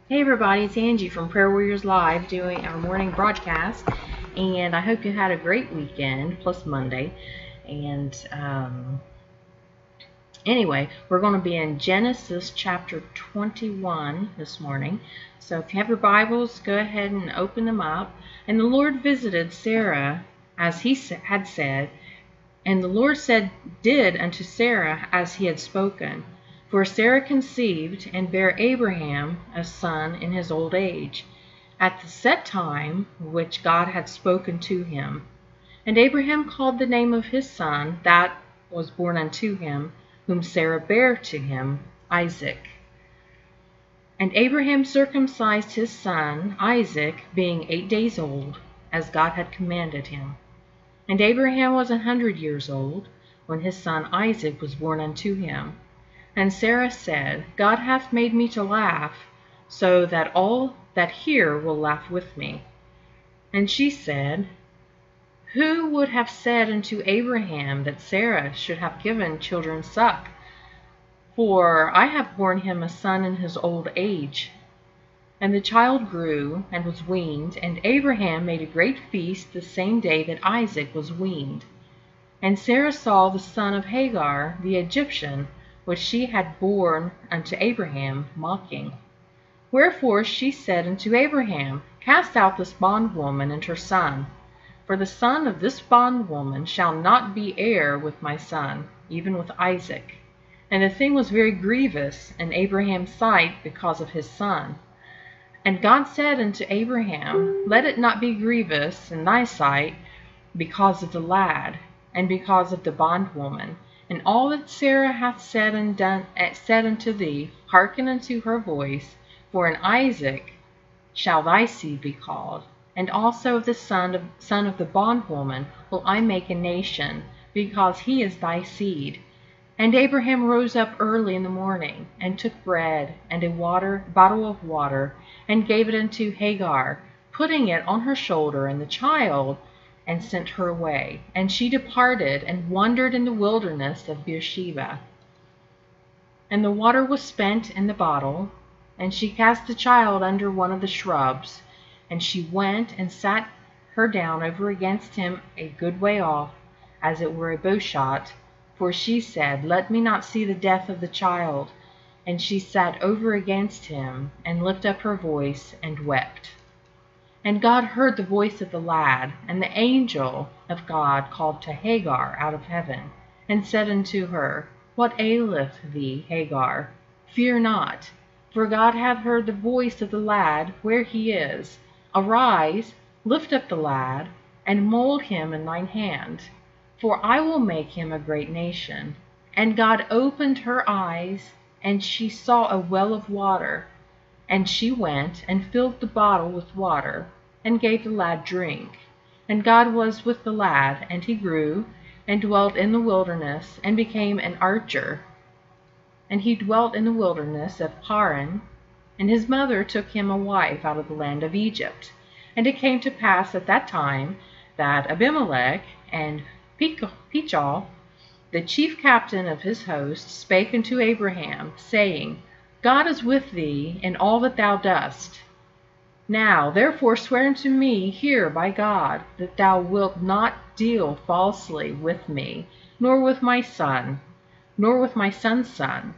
Hey everybody, it's Angie from Prayer Warriors Live doing our morning broadcast, and I hope you had a great weekend, plus Monday. And anyway, we're going to be in Genesis chapter 21 this morning. So if you have your Bibles, go ahead and open them up. And the Lord visited Sarah as he had said, and the Lord did unto Sarah as he had spoken. For Sarah conceived and bare Abraham a son in his old age, at the set time which God had spoken to him. And Abraham called the name of his son that was born unto him, whom Sarah bare to him, Isaac. And Abraham circumcised his son Isaac, being 8 days old, as God had commanded him. And Abraham was 100 years old, when his son Isaac was born unto him. And Sarah said, God hath made me to laugh, so that all that hear will laugh with me. And she said, Who would have said unto Abraham that Sarah should have given children suck? For I have borne him a son in his old age. And the child grew, and was weaned, and Abraham made a great feast the same day that Isaac was weaned. And Sarah saw the son of Hagar, the Egyptian, which she had borne unto Abraham, mocking. Wherefore she said unto Abraham, Cast out this bondwoman and her son, for the son of this bondwoman shall not be heir with my son, even with Isaac. And the thing was very grievous in Abraham's sight because of his son. And God said unto Abraham, Let it not be grievous in thy sight because of the lad, and because of the bondwoman. And all that Sarah hath said unto thee, hearken unto her voice, for in Isaac shall thy seed be called. And also of the son of the bondwoman will I make a nation, because he is thy seed. And Abraham rose up early in the morning, and took bread, and a bottle of water, and gave it unto Hagar, putting it on her shoulder and the child, and sent her away. And she departed, and wandered in the wilderness of Beersheba. And the water was spent in the bottle, and she cast the child under one of the shrubs. And she went and sat her down over against him a good way off, as it were a bowshot. For she said, Let me not see the death of the child. And she sat over against him, and lifted up her voice, and wept. And God heard the voice of the lad, and the angel of God called to Hagar out of heaven, and said unto her, What aileth thee, Hagar? Fear not, for God hath heard the voice of the lad where he is. Arise, lift up the lad, and mold him in thine hand. For I will make him a great nation. And God opened her eyes, and she saw a well of water. And she went and filled the bottle with water, and gave the lad drink. And God was with the lad, and he grew, and dwelt in the wilderness, and became an archer. And he dwelt in the wilderness of Paran. And his mother took him a wife out of the land of Egypt. And it came to pass at that time that Abimelech and Pichol, the chief captain of his host, spake unto Abraham, saying, God is with thee in all that thou dost. Now therefore swear unto me here by God, that thou wilt not deal falsely with me, nor with my son, nor with my son's son,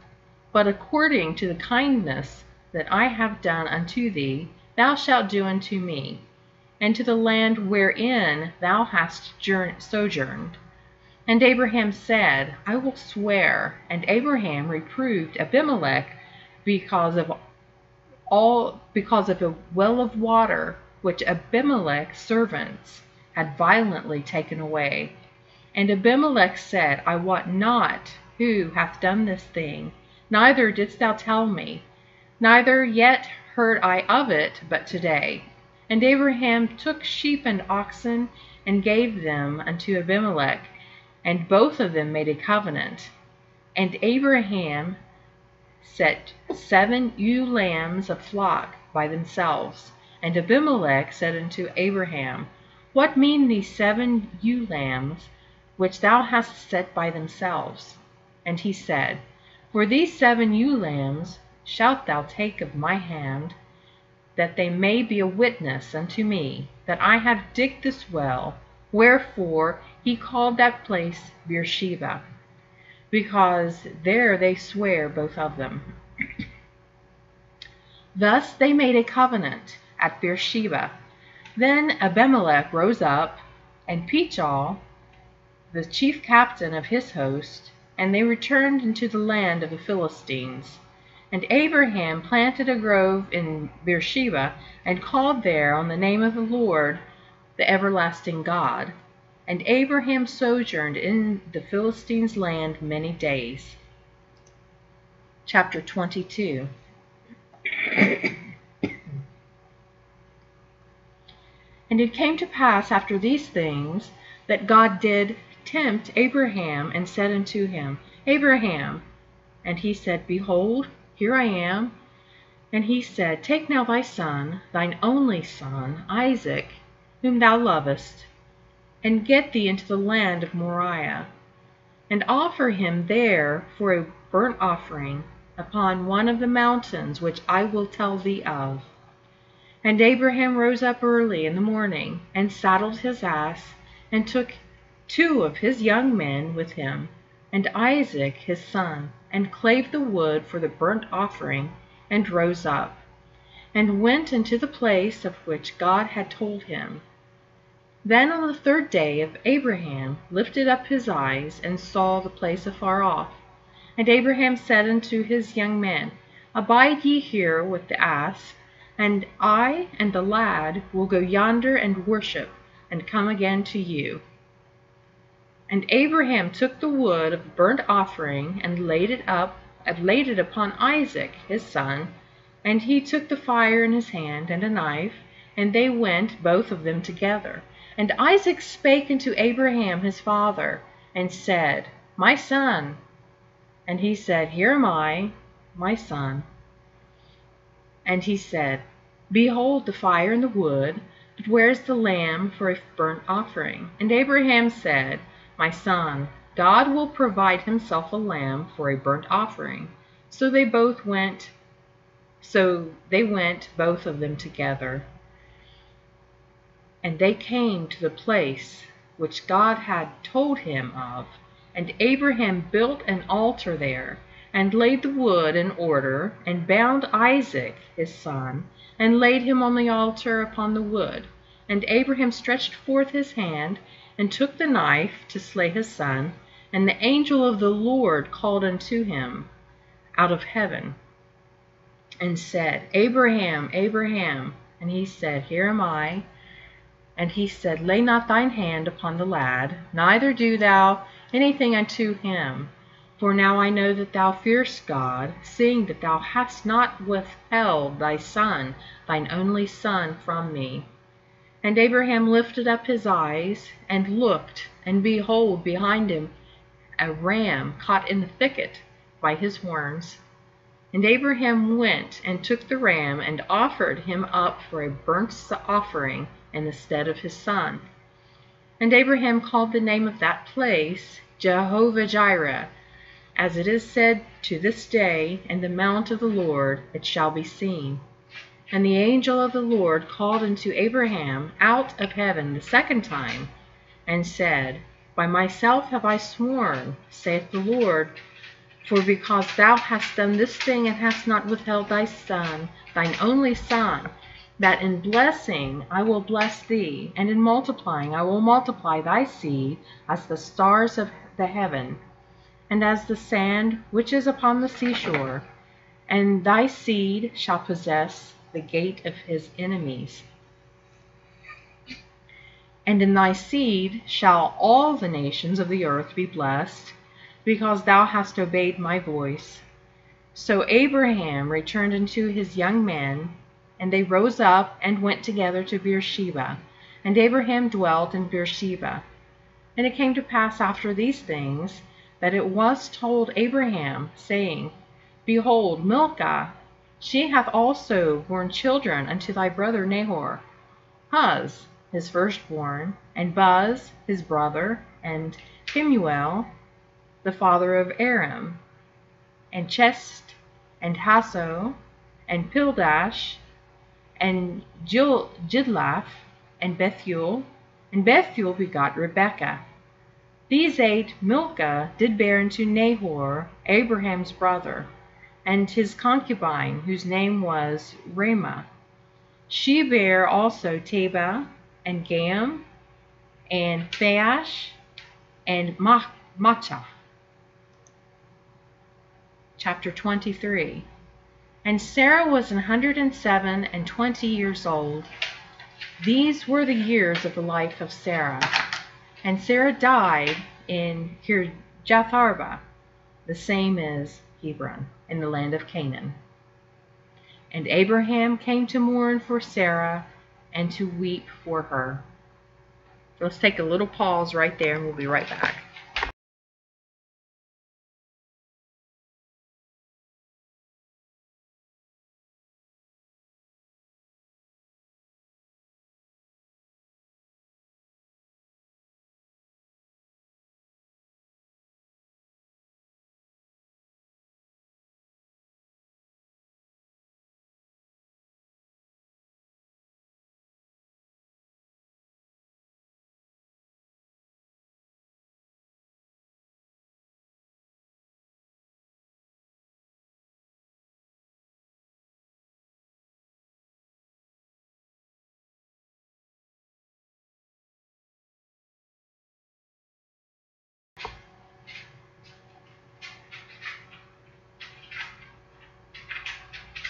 but according to the kindness that I have done unto thee, thou shalt do unto me, and to the land wherein thou hast sojourned. And Abraham said, I will swear. And Abraham reproved Abimelech because of a well of water which Abimelech's servants had violently taken away. And Abimelech said, I wot not who hath done this thing, neither didst thou tell me, neither yet heard I of it but today. And Abraham took sheep and oxen, and gave them unto Abimelech, and both of them made a covenant. And Abraham set 7 ewe lambs of flock by themselves. And Abimelech said unto Abraham, What mean these 7 ewe lambs which thou hast set by themselves? And he said, For these 7 ewe lambs shalt thou take of my hand, that they may be a witness unto me, that I have digged this well. Wherefore he called that place Beersheba, because there they swear both of them. Thus they made a covenant at Beersheba. Then Abimelech rose up, and Pichol, the chief captain of his host, and they returned into the land of the Philistines. And Abraham planted a grove in Beersheba, and called there on the name of the Lord, the everlasting God. And Abraham sojourned in the Philistines' land many days. Chapter 22. And it came to pass after these things, that God did tempt Abraham, and said unto him, Abraham. And he said, Behold, here I am. And he said, Take now thy son, thine only son, Isaac, whom thou lovest, and get thee into the land of Moriah, and offer him there for a burnt offering upon one of the mountains which I will tell thee of. And Abraham rose up early in the morning, and saddled his ass, and took 2 of his young men with him, and Isaac his son, and clave the wood for the burnt offering, and rose up, and went into the place of which God had told him. Then on the 3rd day of Abraham lifted up his eyes, and saw the place afar off. And Abraham said unto his young men, Abide ye here with the ass, and I and the lad will go yonder and worship, and come again to you. And Abraham took the wood of the burnt offering, and laid it upon Isaac his son, and he took the fire in his hand, and a knife, and they went both of them together. And Isaac spake unto Abraham his father, and said, My son. And he said, Here am I, my son. And he said, Behold the fire and the wood, but where is the lamb for a burnt offering? And Abraham said, My son, God will provide himself a lamb for a burnt offering. So they went both of them together. And they came to the place which God had told him of. And Abraham built an altar there, and laid the wood in order, and bound Isaac his son, and laid him on the altar upon the wood. And Abraham stretched forth his hand, and took the knife to slay his son. And the angel of the Lord called unto him out of heaven, and said, Abraham, Abraham. And he said, Here am I. And he said, Lay not thine hand upon the lad, neither do thou anything unto him. For now I know that thou fearest God, seeing that thou hast not withheld thy son, thine only son, from me. And Abraham lifted up his eyes, and looked, and behold, behind him a ram caught in the thicket by his horns. And Abraham went and took the ram, and offered him up for a burnt offering in the stead of his son. And Abraham called the name of that place Jehovah-Jireh, as it is said to this day, In the mount of the Lord it shall be seen. And the angel of the Lord called unto Abraham out of heaven the 2nd time, and said, By myself have I sworn, saith the Lord, for because thou hast done this thing, and hast not withheld thy son, thine only son, that in blessing I will bless thee, and in multiplying I will multiply thy seed as the stars of the heaven, and as the sand which is upon the seashore, and thy seed shall possess the gate of his enemies. And in thy seed shall all the nations of the earth be blessed, because thou hast obeyed my voice. So Abraham returned unto his young men, and they rose up and went together to Beersheba. And Abraham dwelt in Beersheba. And it came to pass after these things, that it was told Abraham, saying, Behold, Milcah, she hath also borne children unto thy brother Nahor, Huz his firstborn, and Buz his brother, and Kemuel the father of Aram, and Chest, and Hasso, and Pildash, and Jidlaph, and Bethuel. And Bethuel begot Rebekah. These 8 Milcah did bear unto Nahor, Abraham's brother, and his concubine, whose name was Ramah. She bare also Tebah, and Gam, and Phash, and Maachah. Chapter 23. And Sarah was 107 and 20 years old. These were the years of the life of Sarah. And Sarah died in Kirjatharba, the same as Hebron, in the land of Canaan. And Abraham came to mourn for Sarah and to weep for her. Let's take a little pause right there and we'll be right back.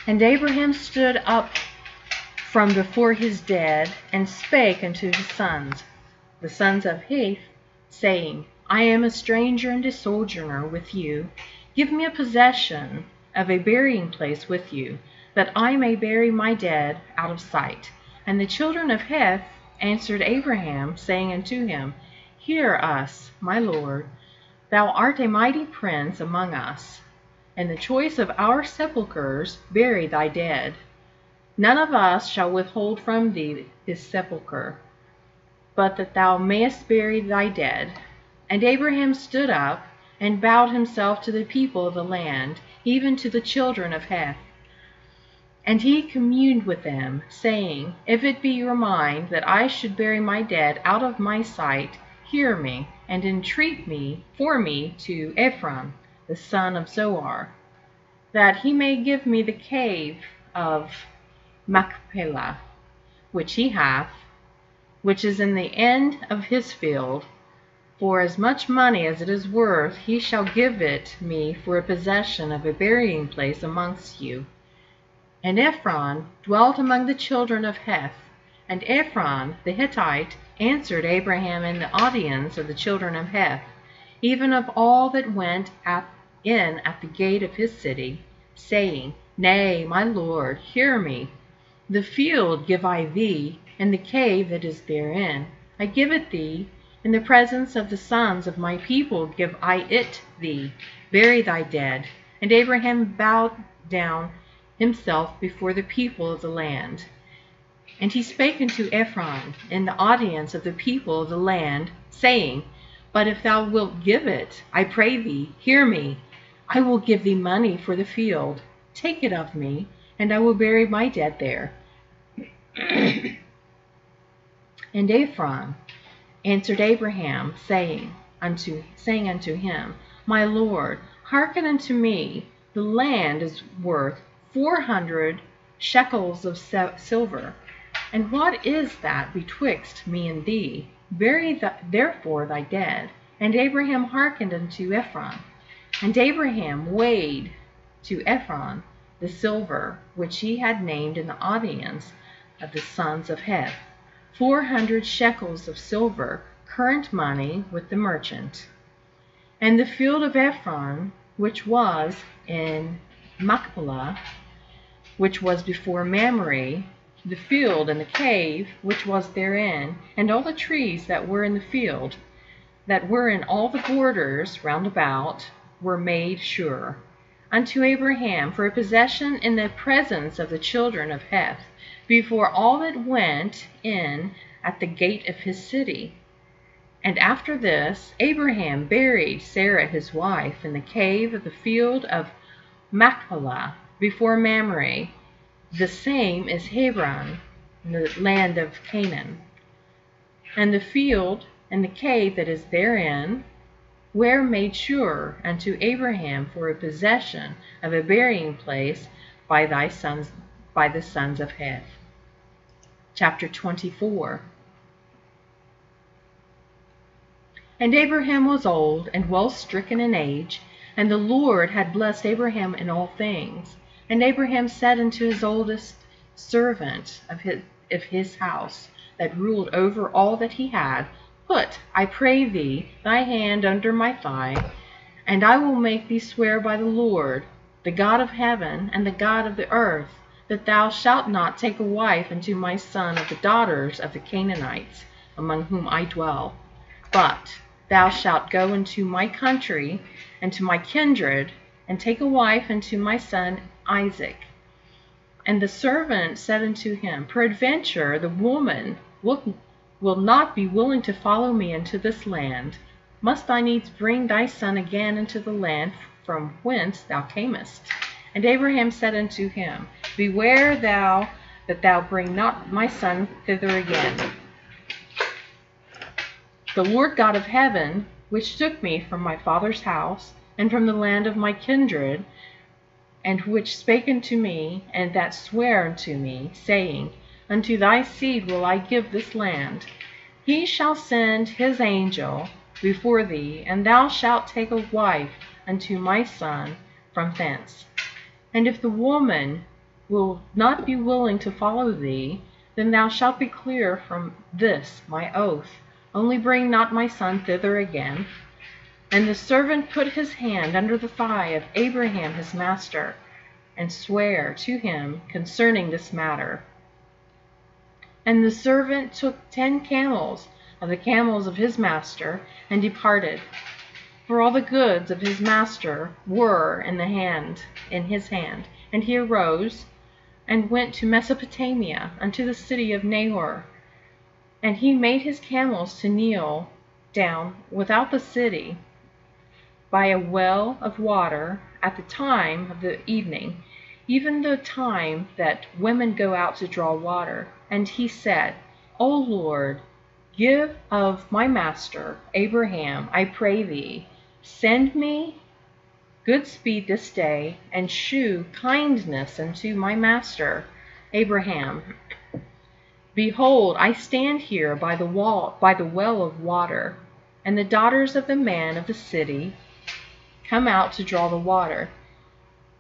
And Abraham stood up from before his dead, and spake unto his sons, the sons of Heth, saying, I am a stranger and a sojourner with you. Give me a possession of a burying place with you, that I may bury my dead out of sight. And the children of Heth answered Abraham, saying unto him, Hear us, my lord, thou art a mighty prince among us. In the choice of our sepulchres bury thy dead. None of us shall withhold from thee his sepulchre, but that thou mayest bury thy dead. And Abraham stood up, and bowed himself to the people of the land, even to the children of Heth. And he communed with them, saying, If it be your mind that I should bury my dead out of my sight, hear me, and entreat me for me to Ephron, the son of Zohar, that he may give me the cave of Machpelah, which he hath, which is in the end of his field. For as much money as it is worth, he shall give it me for a possession of a burying place amongst you. And Ephron dwelt among the children of Heth. And Ephron the Hittite answered Abraham in the audience of the children of Heth, even of all that went in at the gate of his city, saying, Nay, my lord, hear me. The field give I thee, and the cave that is therein. I give it thee. In the presence of the sons of my people give I it thee. Bury thy dead. And Abraham bowed down himself before the people of the land. And he spake unto Ephron in the audience of the people of the land, saying, But if thou wilt give it, I pray thee, hear me. I will give thee money for the field. Take it of me, and I will bury my dead there. And Ephron answered Abraham, saying unto him, My lord, hearken unto me. The land is worth 400 shekels of silver. And what is that betwixt me and thee? Bury therefore thy dead. And Abraham hearkened unto Ephron. And Abraham weighed to Ephron the silver which he had named in the audience of the sons of Heth, 400 shekels of silver, current money with the merchant. And the field of Ephron, which was in Machpelah, which was before Mamre, the field and the cave which was therein, and all the trees that were in the field, that were in all the borders round about, were made sure unto Abraham for a possession in the presence of the children of Heth, before all that went in at the gate of his city. And after this, Abraham buried Sarah his wife in the cave of the field of Machpelah before Mamre, The same is Hebron, in the land of Canaan. And the field and the cave that is therein were made sure unto Abraham for a possession of a burying place by the sons of Heth. Chapter 24. And Abraham was old and well stricken in age, and the Lord had blessed Abraham in all things. And Abraham said unto his oldest servant of his house, that ruled over all that he had, Put, I pray thee, thy hand under my thigh, and I will make thee swear by the Lord, the God of heaven and the God of the earth, that thou shalt not take a wife unto my son of the daughters of the Canaanites, among whom I dwell, but thou shalt go into my country and to my kindred, and take a wife unto my son Isaac. And the servant said unto him, Peradventure the woman will not be willing to follow me into this land. Must I needs bring thy son again into the land from whence thou camest? And Abraham said unto him, Beware thou that thou bring not my son thither again. The Lord God of heaven, which took me from my father's house, and from the land of my kindred, and which spake unto me, and that sware unto me, saying, Unto thy seed will I give this land. He shall send his angel before thee, and thou shalt take a wife unto my son from thence. And if the woman will not be willing to follow thee, then thou shalt be clear from this my oath. Only bring not my son thither again. And the servant put his hand under the thigh of Abraham his master, and sware to him concerning this matter. And the servant took 10 camels of the camels of his master, and departed. For all the goods of his master were in his hand. And he arose, and went to Mesopotamia, unto the city of Nahor. And he made his camels to kneel down without the city, by a well of water, at the time of the evening, even the time that women go out to draw water. And he said, O Lord, give of my master Abraham, I pray thee, send me good speed this day, and shew kindness unto my master Abraham. Behold, I stand here by the well of water, and the daughters of the man of the city come out to draw the water.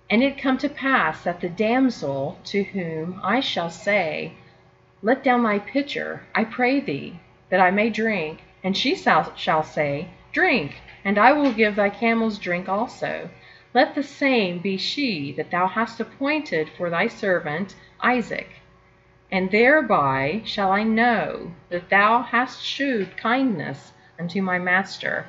And it come to pass that the damsel to whom I shall say, Let down thy pitcher, I pray thee, that I may drink, and she shall say, Drink, and I will give thy camels drink also. Let the same be she that thou hast appointed for thy servant Isaac. And thereby shall I know that thou hast shewed kindness unto my master.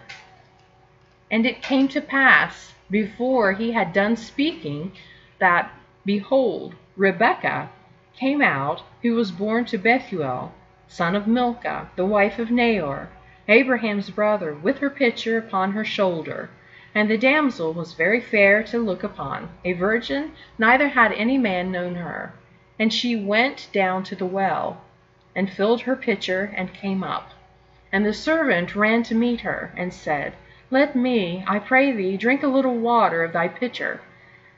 And it came to pass, before he had done speaking, that, behold, Rebekah came out, who was born to Bethuel, son of Milcah, the wife of Nahor, Abraham's brother, with her pitcher upon her shoulder. And the damsel was very fair to look upon, a virgin, neither had any man known her. And she went down to the well, and filled her pitcher, and came up. And the servant ran to meet her, and said, Let me, I pray thee, drink a little water of thy pitcher.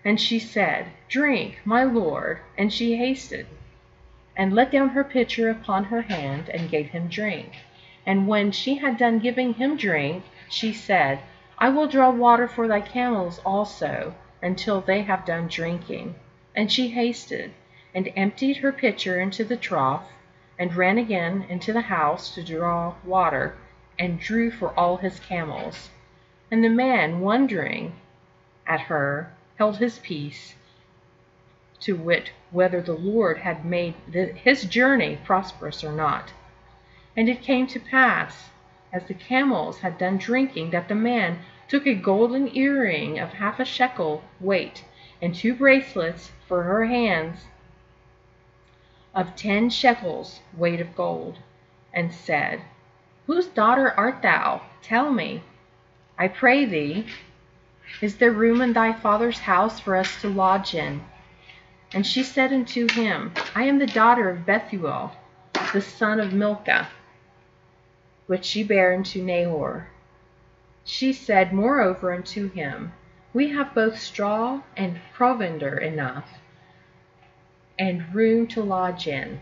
And she said, Drink, my lord. And she hasted, and let down her pitcher upon her hand, and gave him drink. And when she had done giving him drink, she said, I will draw water for thy camels also, until they have done drinking. And she hasted, and emptied her pitcher into the trough, and ran again into the house to draw water, and drew for all his camels. And the man, wondering at her, held his peace, to wit, whether the Lord had made his journey prosperous or not. And it came to pass, as the camels had done drinking, that the man took a golden earring of 1/2 shekel weight, and 2 bracelets for her hands of 10 shekels weight of gold, and said, Whose daughter art thou? Tell me, I pray thee. Is there room in thy father's house for us to lodge in? And she said unto him, I am the daughter of Bethuel, the son of Milcah, which she bare unto Nahor. She said moreover unto him, We have both straw and provender enough, and room to lodge in.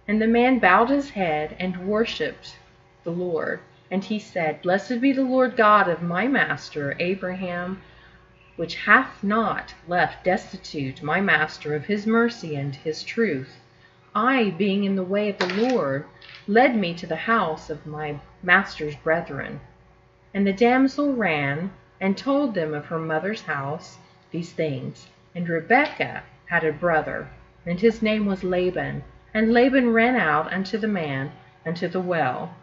And the man bowed his head and worshipped the Lord. And he said, Blessed be the Lord God of my master Abraham, which hath not left destitute my master of his mercy and his truth. I, being in the way of the Lord, led me to the house of my master's brethren. And the damsel ran and told them of her mother's house these things. And Rebekah had a brother, and his name was Laban. And Laban ran out unto the man unto the well.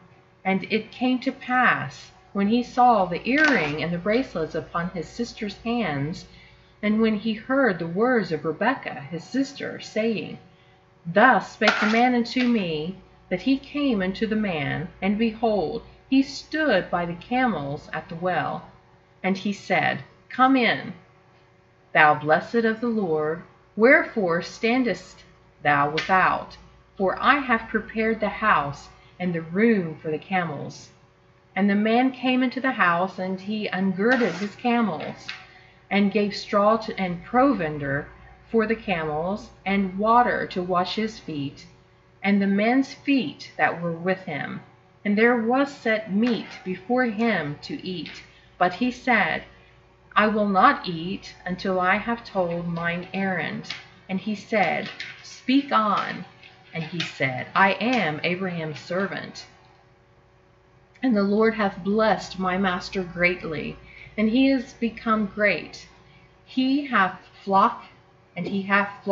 And it came to pass, when he saw the earring and the bracelets upon his sister's hands, and when he heard the words of Rebekah his sister, saying, Thus spake the man unto me, that he came unto the man, and behold, he stood by the camels at the well. And he said, Come in, thou blessed of the Lord, wherefore standest thou without? For I have prepared the house and the room for the camels. And the man came into the house, and he ungirded his camels, and gave straw and provender for the camels, and water to wash his feet, and the men's feet that were with him. And there was set meat before him to eat. But he said, I will not eat until I have told mine errand. And he said, Speak on. And he said, I am Abraham's servant. And the Lord hath blessed my master greatly, and he is become great. He hath flock, and he hath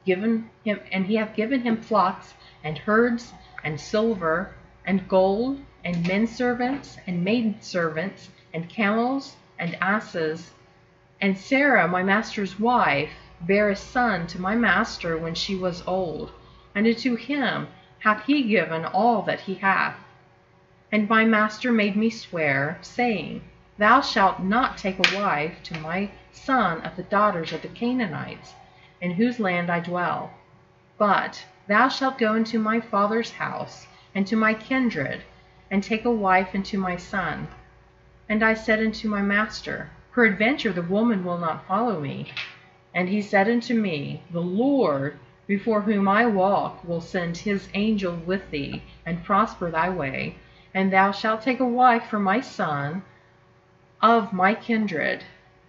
given him flocks, and herds, and silver, and gold, and men servants, and maid servants, and camels, and asses. And Sarah, my master's wife, bare a son to my master when she was old, and unto him hath he given all that he hath. And my master made me swear, saying, Thou shalt not take a wife to my son of the daughters of the Canaanites, in whose land I dwell. But thou shalt go into my father's house, and to my kindred, and take a wife unto my son. And I said unto my master, Peradventure the woman will not follow me. And he said unto me, The Lord, before whom I walk, will send his angel with thee, and prosper thy way. And thou shalt take a wife for my son, of my kindred,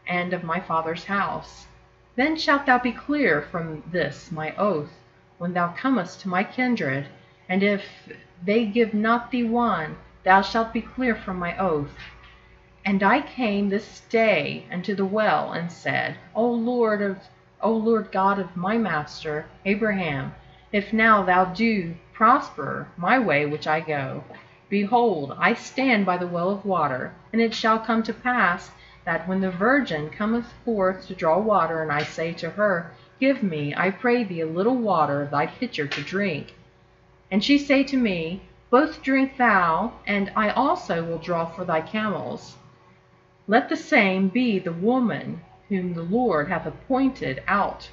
and of my father's house. Then shalt thou be clear from this my oath, when thou comest to my kindred. And if they give not thee one, thou shalt be clear from my oath. And I came this day unto the well, and said, O Lord God of my master Abraham, if now thou do prosper my way which I go, behold, I stand by the well of water. And it shall come to pass, that when the virgin cometh forth to draw water, and I say to her, Give me, I pray thee, a little water of thy pitcher to drink. And she say to me, Both drink thou, and I also will draw for thy camels. Let the same be the woman whom the Lord hath appointed out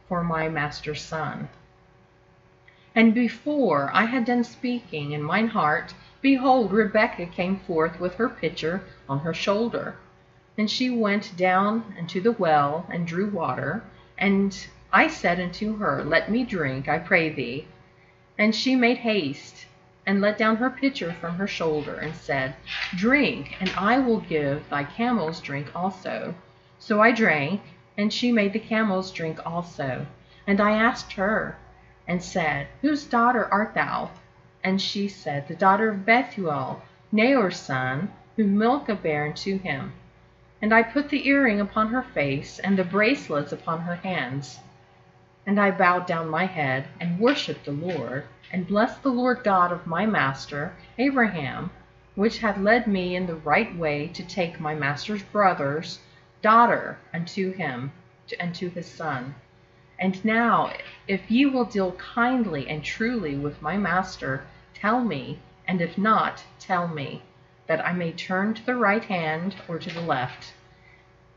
for my master's son. And before I had done speaking in mine heart, behold, Rebekah came forth with her pitcher on her shoulder. And she went down unto the well, and drew water. And I said unto her, Let me drink, I pray thee. And she made haste, and let down her pitcher from her shoulder, and said, Drink, and I will give thy camels drink also. So I drank, and she made the camels drink also. And I asked her, and said, Whose daughter art thou? And she said, The daughter of Bethuel, Nahor's son, whom Milcah bare unto him. And I put the earring upon her face, and the bracelets upon her hands. And I bowed down my head, and worshipped the Lord, and blessed the Lord God of my master Abraham, which had led me in the right way to take my master's brother's daughter unto him, unto his son. And now, if ye will deal kindly and truly with my master, tell me, and if not, tell me, that I may turn to the right hand or to the left.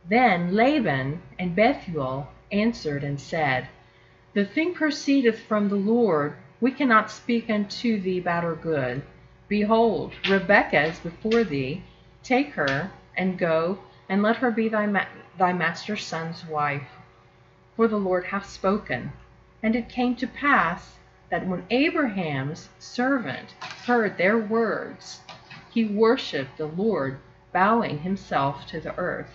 Then Laban and Bethuel answered and said, The thing proceedeth from the Lord. We cannot speak unto thee bad or good. Behold, Rebekah is before thee. Take her, and go, and let her be thy master's son's wife. For the Lord hath spoken. And it came to pass, that when Abraham's servant heard their words, he worshipped the Lord, bowing himself to the earth.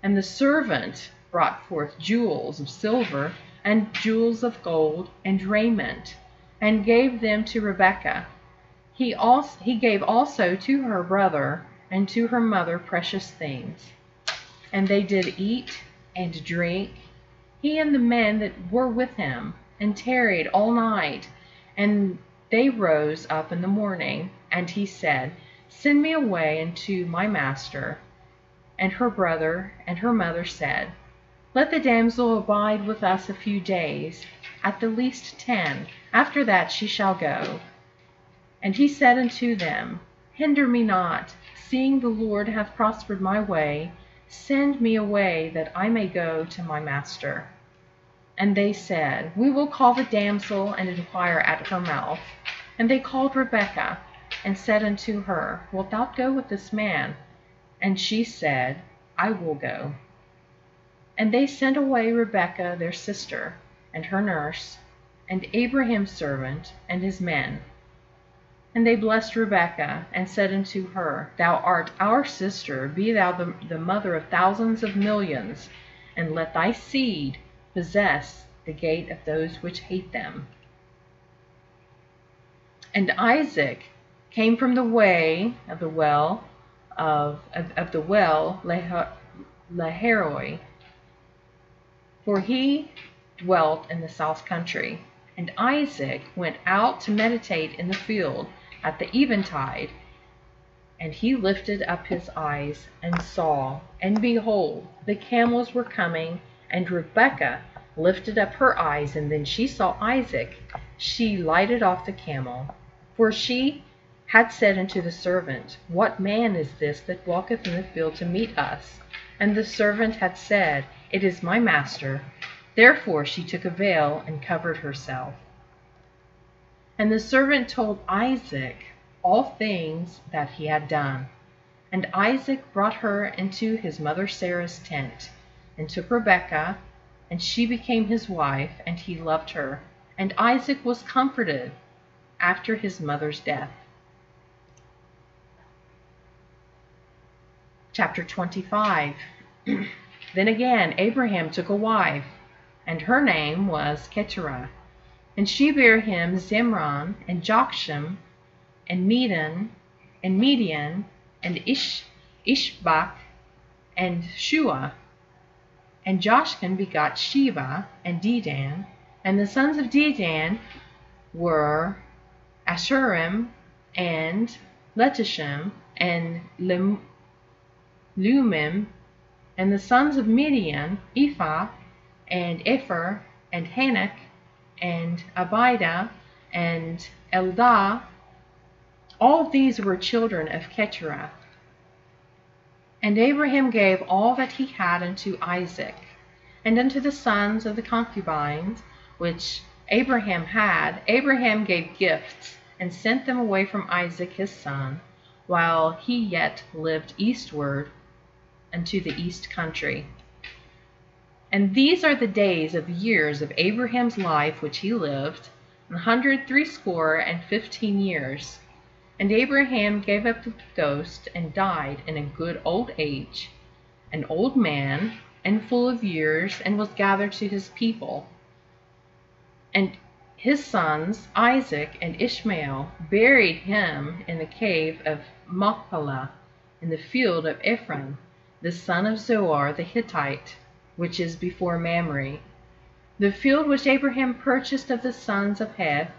And the servant brought forth jewels of silver, and jewels of gold, and raiment, and gave them to Rebekah. He gave also to her brother and to her mother precious things. And they did eat and drink, he and the men that were with him, and tarried all night. And they rose up in the morning, and he said, Send me away unto my master. And her brother and her mother said, Let the damsel abide with us a few days, at the least 10. After that she shall go. And he said unto them, Hinder me not, seeing the Lord hath prospered my way. Send me away, that I may go to my master. And they said, We will call the damsel, and inquire at her mouth. And they called Rebekah, and said unto her, Wilt thou go with this man? And she said, I will go. And they sent away Rebekah their sister, and her nurse, and Abraham's servant, and his men. And they blessed Rebekah, and said unto her, Thou art our sister, be thou the mother of thousands of millions, and let thy seed possess the gate of those which hate them. And Isaac came from the way of the well Lahairoi, for he dwelt in the south country. And Isaac went out to meditate in the field at the eventide. And he lifted up his eyes, and saw, and behold, the camels were coming. And Rebekah lifted up her eyes, and then she saw Isaac. She lighted off the camel, for she had said unto the servant, What man is this that walketh in the field to meet us? And the servant had said, It is my master. Therefore she took a veil and covered herself. And the servant told Isaac all things that he had done. And Isaac brought her into his mother Sarah's tent, and took Rebekah, and she became his wife, and he loved her. And Isaac was comforted after his mother's death. Chapter 25. Then again Abraham took a wife, and her name was Keturah. And she bare him Zimran, and Jokshan, and Medan, and Median, and Ishbak, and Shua. And Joshkan begot Sheba, and Dedan. And the sons of Dedan were Ashurim, and Letishim, and Lumim. And the sons of Midian, Ephah, and Epher, and Hanok, and Abida, and Eldah. All these were children of Keturah. And Abraham gave all that he had unto Isaac, and unto the sons of the concubines which Abraham had, Abraham gave gifts, and sent them away from Isaac his son, while he yet lived eastward unto the east country. And these are the days of years of Abraham's life which he lived, 160 years. And Abraham gave up the ghost, and died in a good old age, an old man, and full of years, and was gathered to his people. And his sons, Isaac and Ishmael, buried him in the cave of Machpelah, in the field of Ephron, the son of Zoar the Hittite, which is before Mamre. The field which Abraham purchased of the sons of Heth,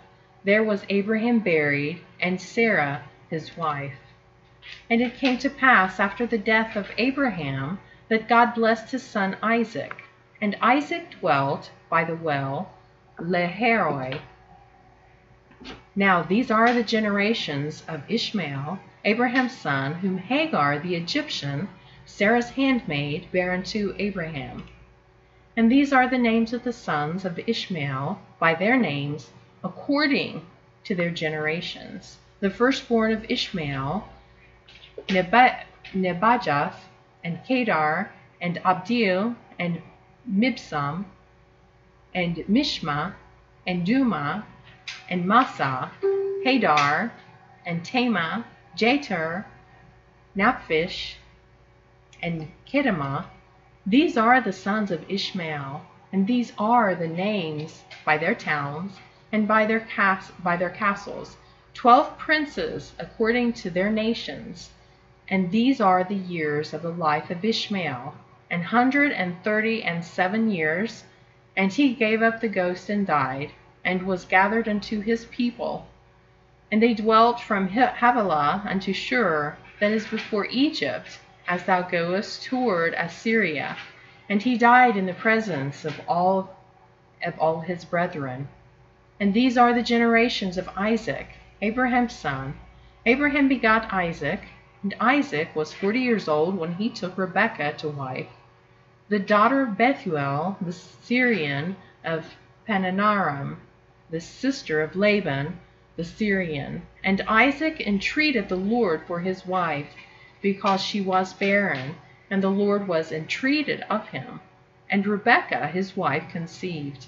there was Abraham buried, and Sarah his wife. And it came to pass after the death of Abraham, that God blessed his son Isaac. And Isaac dwelt by the well Lahairoi. Now these are the generations of Ishmael, Abraham's son, whom Hagar the Egyptian, Sarah's handmaid, bare unto Abraham. And these are the names of the sons of Ishmael by their names, according to their generations. The firstborn of Ishmael, Nebajoth, and Kedar, and Abdil, and Mibsam, and Mishma, and Duma, and Massa, Hadar, and Tema, Jeter, Naphish, and Kedemah. These are the sons of Ishmael, and these are the names by their towns and by their castles, 12 princes according to their nations. And these are the years of the life of Ishmael, 137 years. And he gave up the ghost and died, and was gathered unto his people. And they dwelt from Havilah unto Shur, that is before Egypt, as thou goest toward Assyria. And he died in the presence of all his brethren. And these are the generations of Isaac, Abraham's son. Abraham begot Isaac, and Isaac was 40 years old when he took Rebekah to wife, the daughter of Bethuel, the Syrian of Padanaram, the sister of Laban, the Syrian. And Isaac entreated the Lord for his wife, because she was barren, and the Lord was entreated of him. And Rebekah his wife conceived.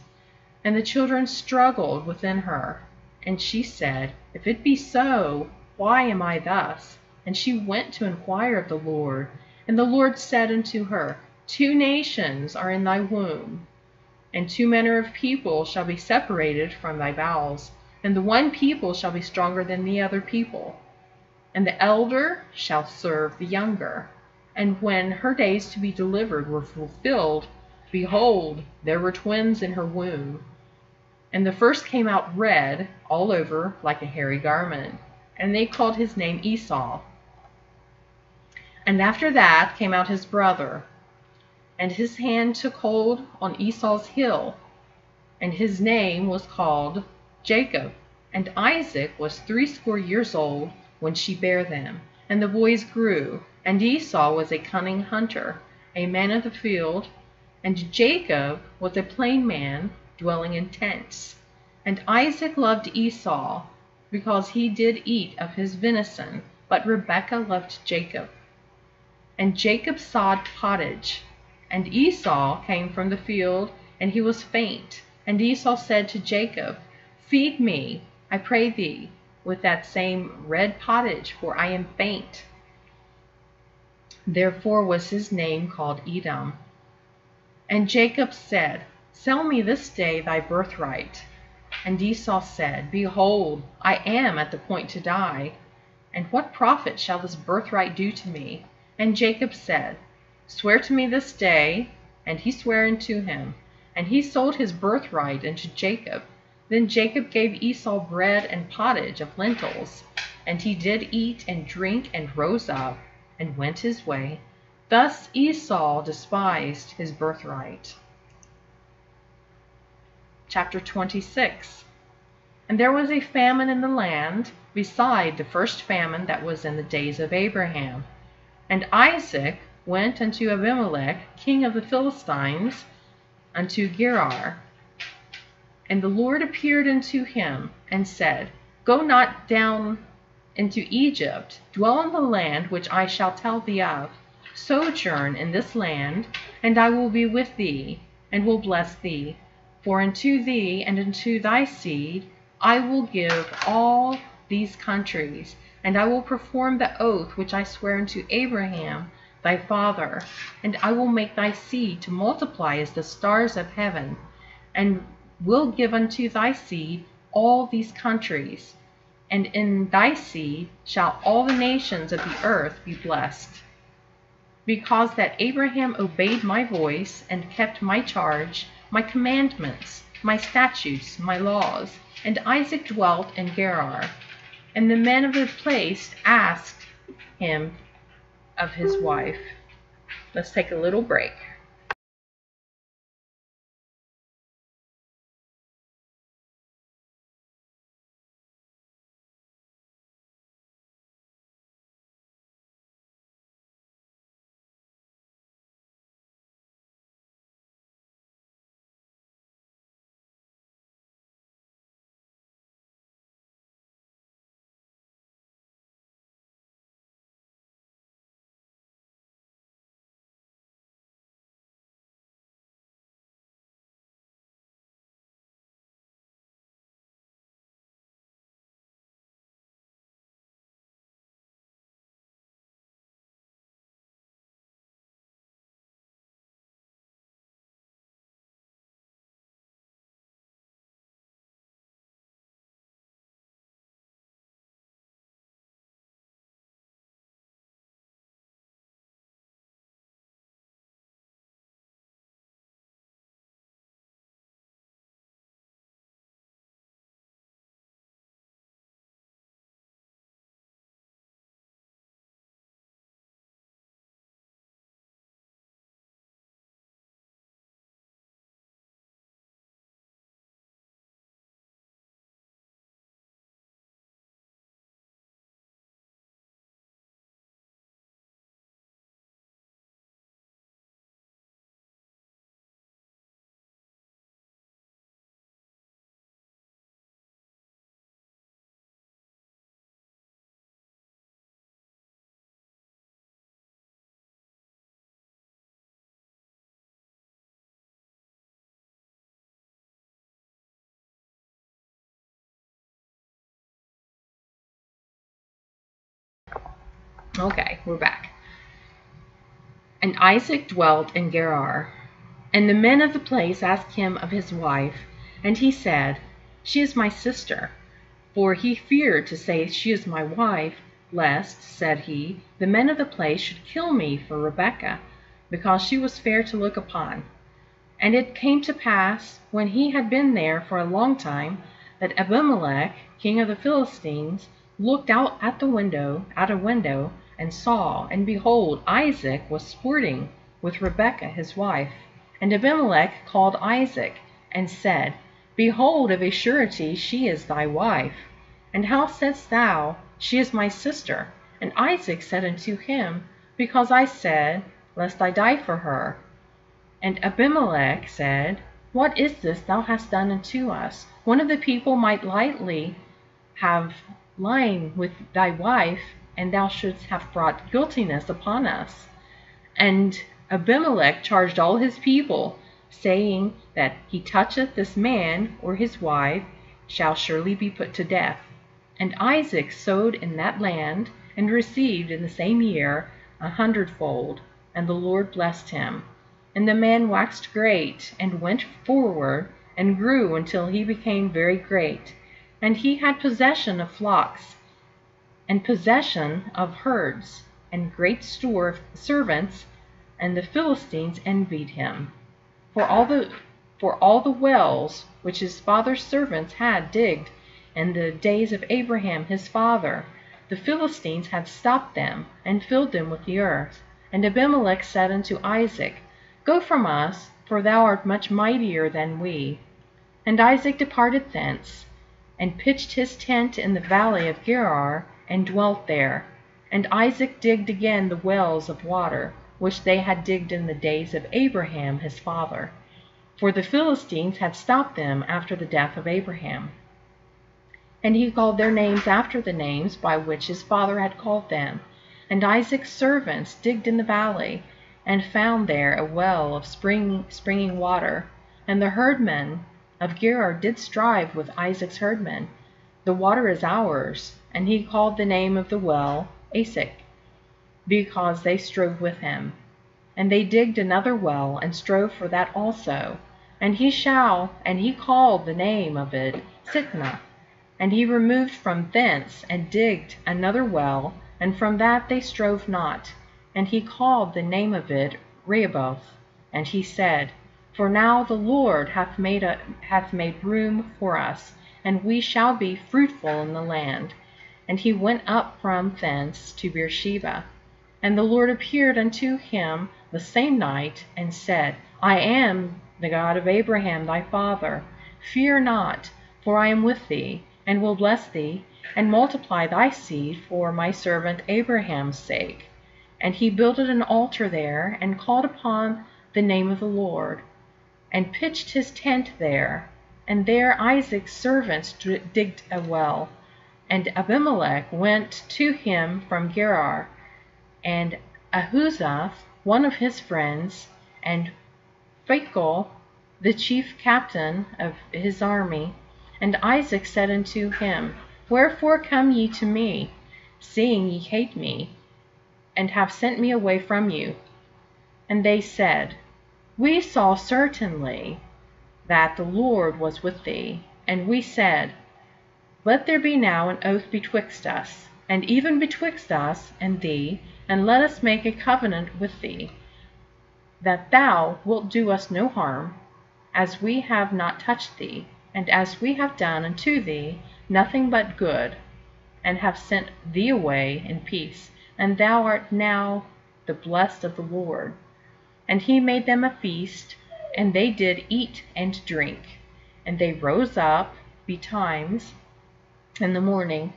And the children struggled within her. And she said, If it be so, why am I thus? And she went to inquire of the Lord. And the Lord said unto her, 2 nations are in thy womb, and 2 manner of people shall be separated from thy bowels, and the one people shall be stronger than the other people, and the elder shall serve the younger. And when her days to be delivered were fulfilled, behold, there were twins in her womb. And the first came out red all over like a hairy garment, and they called his name Esau. And after that came out his brother, and his hand took hold on Esau's heel, and his name was called Jacob. And Isaac was 80 years old when she bare them. And the boys grew, and Esau was a cunning hunter, a man of the field, and Jacob was a plain man, dwelling in tents. And Isaac loved Esau, because he did eat of his venison, but Rebekah loved Jacob. And Jacob sawed pottage, and Esau came from the field, and he was faint. And Esau said to Jacob, Feed me, I pray thee, with that same red pottage, for I am faint. Therefore was his name called Edom. And Jacob said, Sell me this day thy birthright. And Esau said, Behold, I am at the point to die, and what profit shall this birthright do to me? And Jacob said, Swear to me this day. And he sware unto him, and he sold his birthright unto Jacob. Then Jacob gave Esau bread and pottage of lentils, and he did eat and drink, and rose up, and went his way. Thus Esau despised his birthright. Chapter 26. And there was a famine in the land, beside the first famine that was in the days of Abraham. And Isaac went unto Abimelech, king of the Philistines, unto Gerar. And the Lord appeared unto him, and said, Go not down into Egypt, dwell in the land which I shall tell thee of. Sojourn in this land, and I will be with thee, and will bless thee. For unto thee and unto thy seed I will give all these countries, and I will perform the oath which I sware unto Abraham thy father, and I will make thy seed to multiply as the stars of heaven, and will give unto thy seed all these countries, and in thy seed shall all the nations of the earth be blessed. Because that Abraham obeyed my voice, and kept my charge, my commandments, my statutes, my laws. And Isaac dwelt in Gerar. And the men of the place asked him of his wife. Let's take a little break. Okay, we're back. And Isaac dwelt in Gerar. And the men of the place asked him of his wife, and he said, She is my sister. For he feared to say, She is my wife, lest, said he, the men of the place should kill me for Rebekah, because she was fair to look upon. And it came to pass, when he had been there for a long time, that Abimelech, king of the Philistines, looked out at a window, and saw, and behold, Isaac was sporting with Rebekah his wife. And Abimelech called Isaac, and said, Behold, of a surety she is thy wife. And how saidst thou, She is my sister? And Isaac said unto him, Because I said, Lest I die for her. And Abimelech said, What is this thou hast done unto us? One of the people might lightly have lain with thy wife, and thou shouldst have brought guiltiness upon us. And Abimelech charged all his people, saying that he toucheth this man or his wife shall surely be put to death. And Isaac sowed in that land, and received in the same year 100-fold, and the Lord blessed him. And the man waxed great, and went forward, and grew until he became very great. And he had possession of flocks, and possession of herds, and great store of servants, and the Philistines envied him. For all the wells which his father's servants had digged in the days of Abraham his father, the Philistines had stopped them, and filled them with the earth. And Abimelech said unto Isaac, Go from us, for thou art much mightier than we. And Isaac departed thence, and pitched his tent in the valley of Gerar, and dwelt there. And Isaac digged again the wells of water, which they had digged in the days of Abraham his father. For the Philistines had stopped them after the death of Abraham. And he called their names after the names by which his father had called them. And Isaac's servants digged in the valley, and found there a well of springing water. And the herdmen of Gerar did strive with Isaac's herdmen, The water is ours. And he called the name of the well Esek, because they strove with him. And they digged another well, and strove for that also. And he called the name of it Sitnah. And he removed from thence, and digged another well, and from that they strove not. And he called the name of it Rehoboth. And he said, For now the Lord hath made room for us, and we shall be fruitful in the land. And he went up from thence to Beersheba. And the Lord appeared unto him the same night, and said, I am the God of Abraham thy father. Fear not, for I am with thee, and will bless thee, and multiply thy seed for my servant Abraham's sake. And he builded an altar there, and called upon the name of the Lord, and pitched his tent there. And there Isaac's servants digged a well. And Abimelech went to him from Gerar, and Ahuzzath, one of his friends, and Phicol, the chief captain of his army. And Isaac said unto him, Wherefore come ye to me, seeing ye hate me, and have sent me away from you? And they said, We saw certainly that the Lord was with thee. And we said, Let there be now an oath betwixt us, and even betwixt us and thee, and let us make a covenant with thee, that thou wilt do us no harm, as we have not touched thee, and as we have done unto thee nothing but good, and have sent thee away in peace, and thou art now the blessed of the Lord. And he made them a feast, and they did eat and drink. And they rose up betimes in the morning,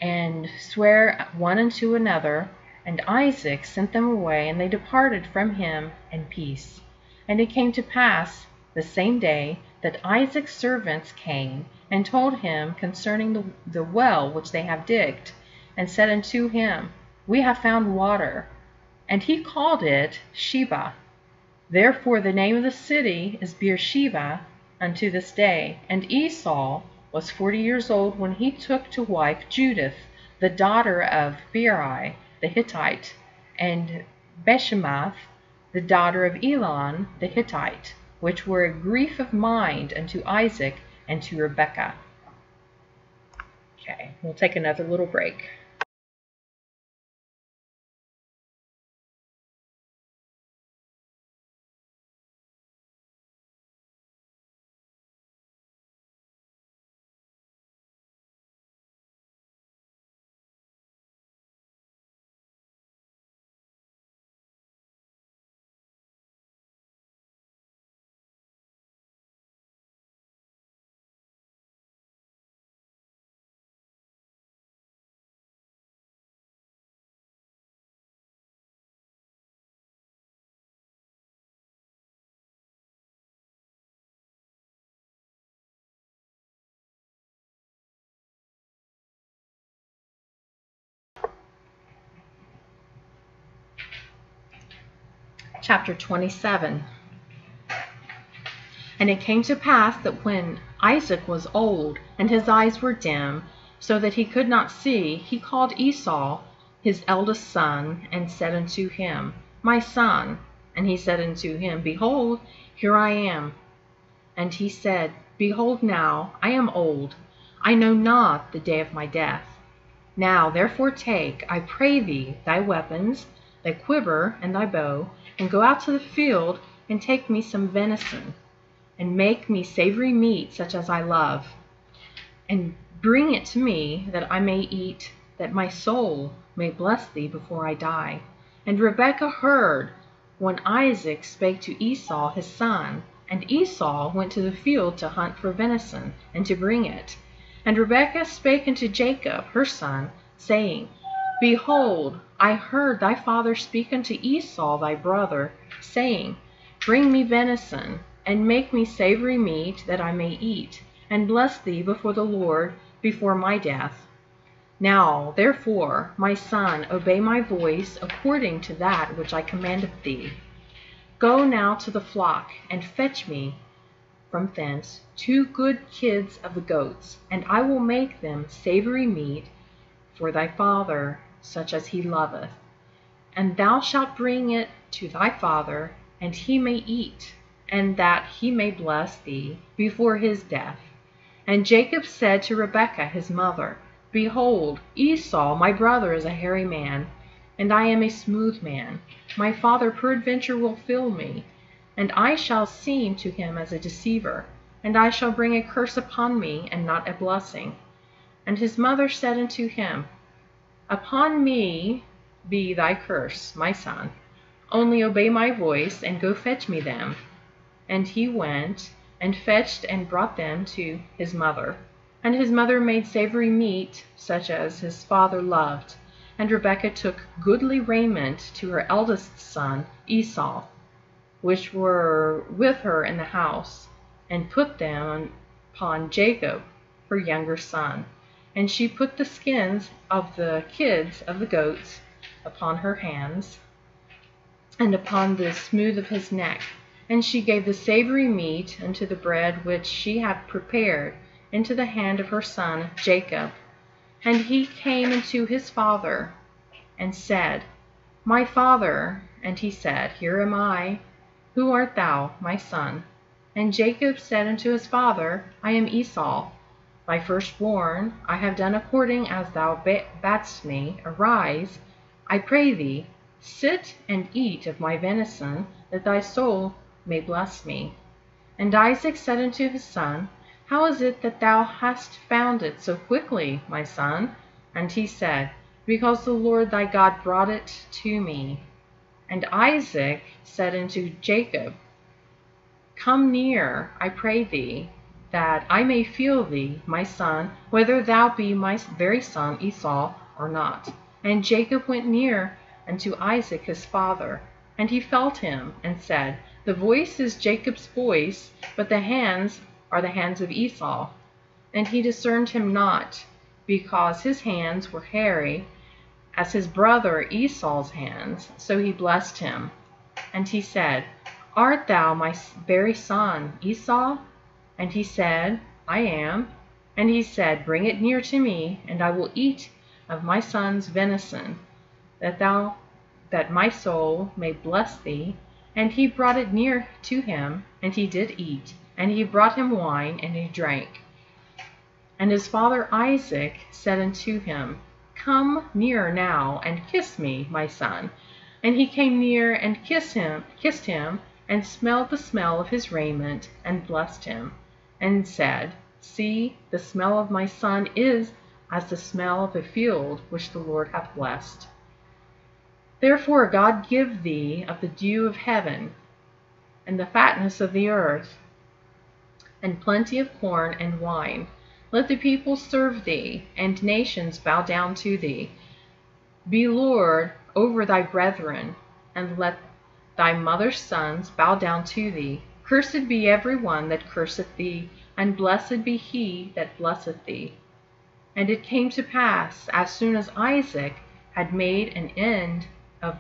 and sware one unto another. And Isaac sent them away, and they departed from him in peace. And it came to pass the same day that Isaac's servants came, and told him concerning the well which they have digged, and said unto him, We have found water. And he called it Sheba. Therefore the name of the city is Beersheba unto this day. And Esau was 40 years old when he took to wife Judith, the daughter of Beeri, the Hittite, and Beshemath, the daughter of Elon the Hittite, which were a grief of mind unto Isaac and to Rebekah. Okay, we'll take another little break. Chapter 27. And it came to pass that when Isaac was old, and his eyes were dim, so that he could not see, he called Esau his eldest son, and said unto him, My son. And he said unto him, Behold, here I am. And he said, Behold now, I am old, I know not the day of my death. Now therefore take, I pray thee, thy weapons, thy quiver, and thy bow, and go out to the field, and take me some venison, and make me savory meat such as I love, and bring it to me, that I may eat, that my soul may bless thee before I die. And Rebekah heard when Isaac spake to Esau his son, and Esau went to the field to hunt for venison, and to bring it. And Rebekah spake unto Jacob her son, saying, Behold, I heard thy father speak unto Esau thy brother, saying, Bring me venison, and make me savory meat, that I may eat, and bless thee before the Lord before my death. Now therefore, my son, obey my voice according to that which I commanded thee. Go now to the flock, and fetch me from thence 2 good kids of the goats, and I will make them savory meat for thy father, such as he loveth. And thou shalt bring it to thy father, and he may eat, and that he may bless thee before his death. And Jacob said to Rebekah his mother, Behold, Esau my brother is a hairy man, and I am a smooth man. My father peradventure will fill me, and I shall seem to him as a deceiver, and I shall bring a curse upon me, and not a blessing. And his mother said unto him, Upon me be thy curse, my son. Only obey my voice, and go fetch me them. And he went, and fetched, and brought them to his mother. And his mother made savory meat, such as his father loved. And Rebekah took goodly raiment to her eldest son Esau, which were with her in the house, and put them upon Jacob her younger son. And she put the skins of the kids of the goats upon her hands, and upon the smooth of his neck. And she gave the savory meat unto the bread which she had prepared into the hand of her son Jacob. And he came unto his father, and said, My father. And he said, Here am I. Who art thou, my son? And Jacob said unto his father, I am Esau, thy firstborn. I have done according as thou badst me. Arise, I pray thee, sit and eat of my venison, that thy soul may bless me. And Isaac said unto his son, How is it that thou hast found it so quickly, my son? And he said, Because the Lord thy God brought it to me. And Isaac said unto Jacob, Come near, I pray thee, that I may feel thee, my son, whether thou be my very son Esau or not. And Jacob went near unto Isaac his father, and he felt him, and said, The voice is Jacob's voice, but the hands are the hands of Esau. And he discerned him not, because his hands were hairy, as his brother Esau's hands. So he blessed him. And he said, Art thou my very son Esau? And he said, I am. And he said, Bring it near to me, and I will eat of my son's venison, that my soul may bless thee. And he brought it near to him, and he did eat. And he brought him wine, and he drank. And his father Isaac said unto him, Come near now, and kiss me, my son. And he came near and kissed him, and smelled the smell of his raiment, and blessed him, and said, See, the smell of my son is as the smell of a field which the Lord hath blessed. Therefore God give thee of the dew of heaven, and the fatness of the earth, and plenty of corn and wine. Let the people serve thee, and nations bow down to thee. Be Lord over thy brethren, and let thy mother's sons bow down to thee. Cursed be every one that curseth thee, and blessed be he that blesseth thee. And it came to pass, as soon as Isaac had made an end of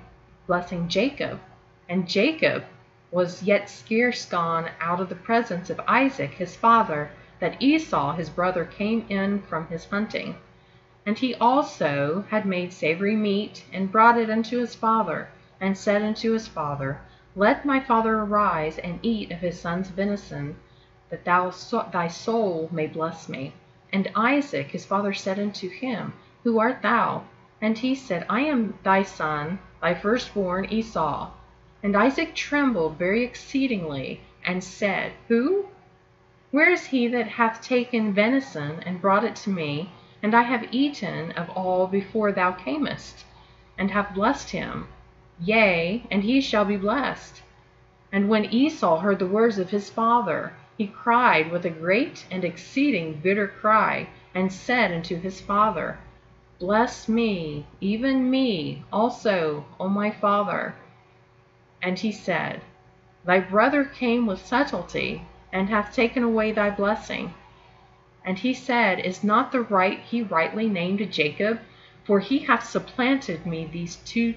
blessing Jacob, and Jacob was yet scarce gone out of the presence of Isaac his father, that Esau his brother came in from his hunting. And he also had made savory meat, and brought it unto his father, and said unto his father, Let my father arise, and eat of his son's venison, that thy soul may bless me. And Isaac his father said unto him, Who art thou? And he said, I am thy son, thy firstborn Esau. And Isaac trembled very exceedingly, and said, Who? Where is he that hath taken venison, and brought it to me? And I have eaten of all before thou camest, and have blessed him. Yea, and he shall be blessed. And when Esau heard the words of his father, he cried with a great and exceeding bitter cry, and said unto his father, Bless me, even me also, O my father. And he said, Thy brother came with subtlety, and hath taken away thy blessing. And he said, Is not he rightly named Jacob? For he hath supplanted me these 2